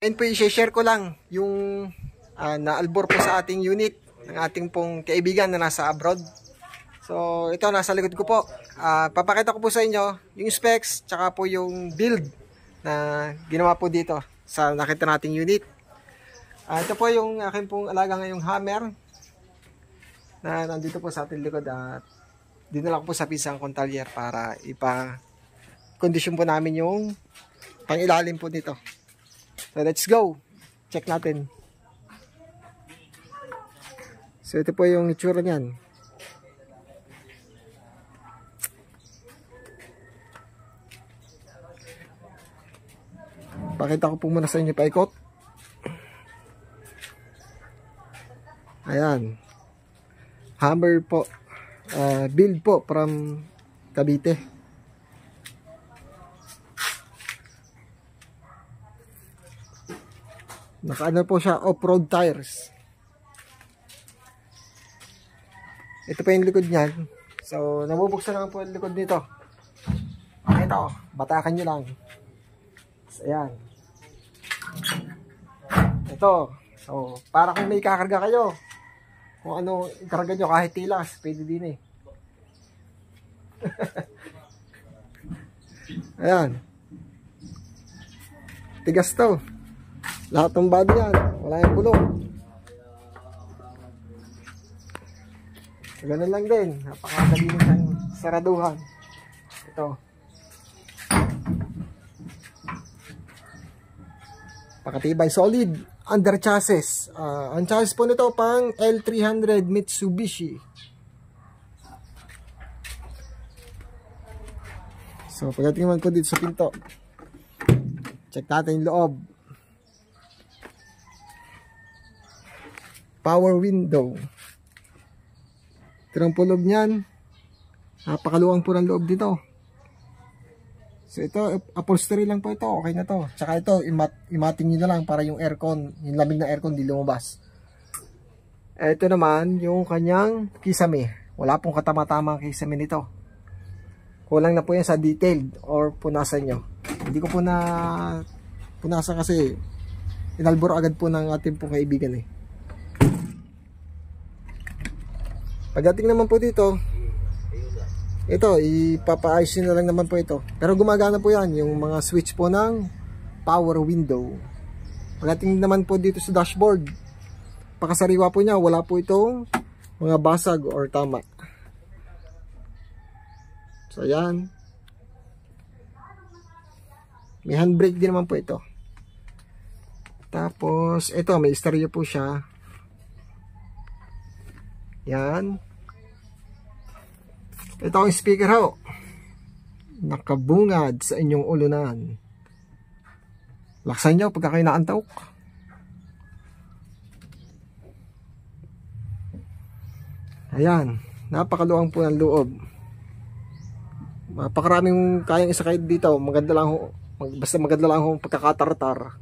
And po i-share ko lang yung naalbor po sa ating unit ng ating pong kaibigan na nasa abroad. So ito nasa likod ko po. Papakita ko po sa inyo yung specs tsaka po yung build na ginawa po dito sa nakita nating unit. Ito po yung akin pong alaga ngayong hammer na nandito po sa ating likod at dinala ko po sa pisang kontalyer para ipa-condition po namin yung pangilalim po nito. So let's go. Check natin. So ito po yung itsura niyan. Pakita ko po muna sa inyo paikot. Ayan. Hammer po. Build po from Cavite. Nakaano po siya, off-road tires. Ito pa yung likod niyan. So, nabubuksan naman po yung likod nito. Ito, batakan nyo lang. So, ayan. Ito. So, para kung may kakarga kayo, kung ano ikarga nyo kahit tilas, pwede din eh. Ayan. Tigas to. Lahat ng body yan. Wala yung bulong. So, ganun lang din. Napakadali ng saraduhan. Ito. Pakatibay. Solid. Under chassis. Ang chassis po nito pang L300 Mitsubishi. So, pagdating naman po dito sa pinto. Check natin yung loob. Power window. Ito ang pulog niyan. Napakaluwang po ng loob dito. So ito, upholstery lang po ito. Okay na to. Tsaka ito, imating nyo na lang para yung aircon, yung lamig na aircon di lumabas. Ito naman, yung kanyang kisame. Wala pong katama-tama ang kisame nito. Kulang na po yan sa detailed or punasan nyo. Hindi ko po na punasan kasi inalbor agad po ng ating pong kaibigan eh. Pagdating naman po dito, ito, ipapaayos na lang naman po ito. Pero gumagana po yan, yung mga switch po ng power window. Pagdating naman po dito sa dashboard, pakasariwa po niya, wala po itong mga basag or tama. So, yan. May handbrake din naman po ito. Tapos, ito, may stereo po siya. Yan. Ito ang speaker ho. Nakabungad sa inyong ulunan. Laksan nyo pagka kayo naantok. Ayan. Napakaluwang po ng loob. Napakaraming kayang isakay dito. Maganda lang ho. Basta maganda lang ho pagkakatartar.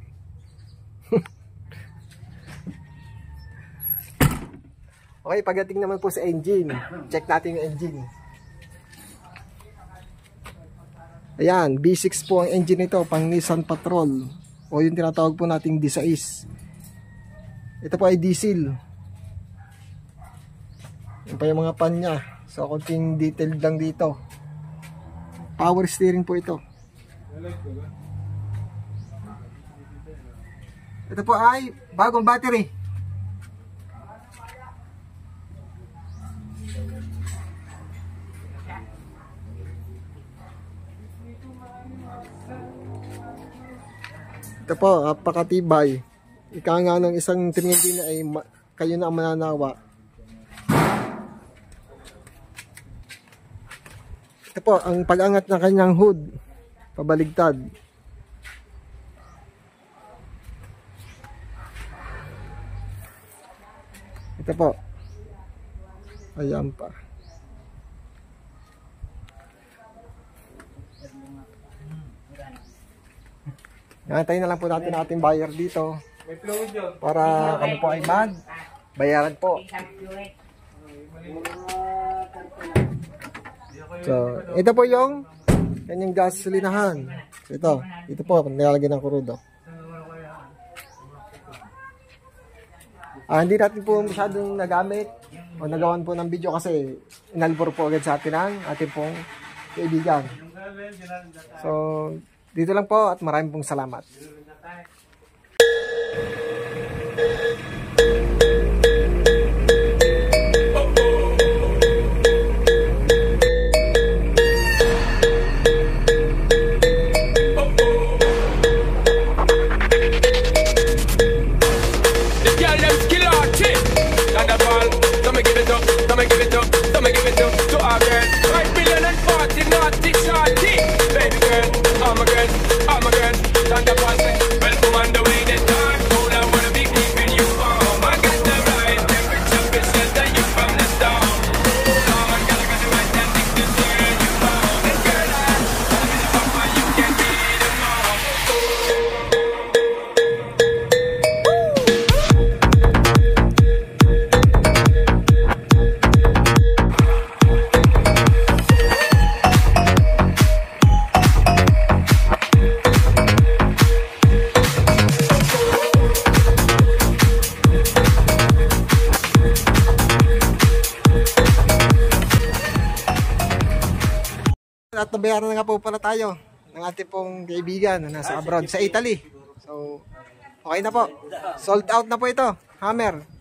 Okay, pagdating naman po sa engine. Check natin yung engine. Ayan, B6 po ang engine nito, pang Nissan Patrol. O yung tinatawag po nating D6. Ito po ay diesel. Yan pa yung mga pan niya. So, konting detailed lang dito. Power steering po ito. Ito po ay bagong battery. Ito po, napakatibay. Ika nga ng isang trinity na ay kayo na ang mananawa. Ito po, ang pag-angat ng kanyang hood, pabaligtad. Ito po. Ayan pa. Nantayin na lang po natin ating buyer dito para kami po ay bayaran po. So, ito po yung kanyang gasolinahan. So, ito po, nilalagyan ng kurudo. Hindi natin po masyadong nagamit o nagawan po ng video kasi inalbor po agad sa atin ang ating pong kaibigan. So, dito lang po at maraming pong salamat. At nabayaran na nga po pala tayo ng ating pong kaibigan na nasa abroad sa Italy. So, okay na po. Sold out na po ito. Hammer.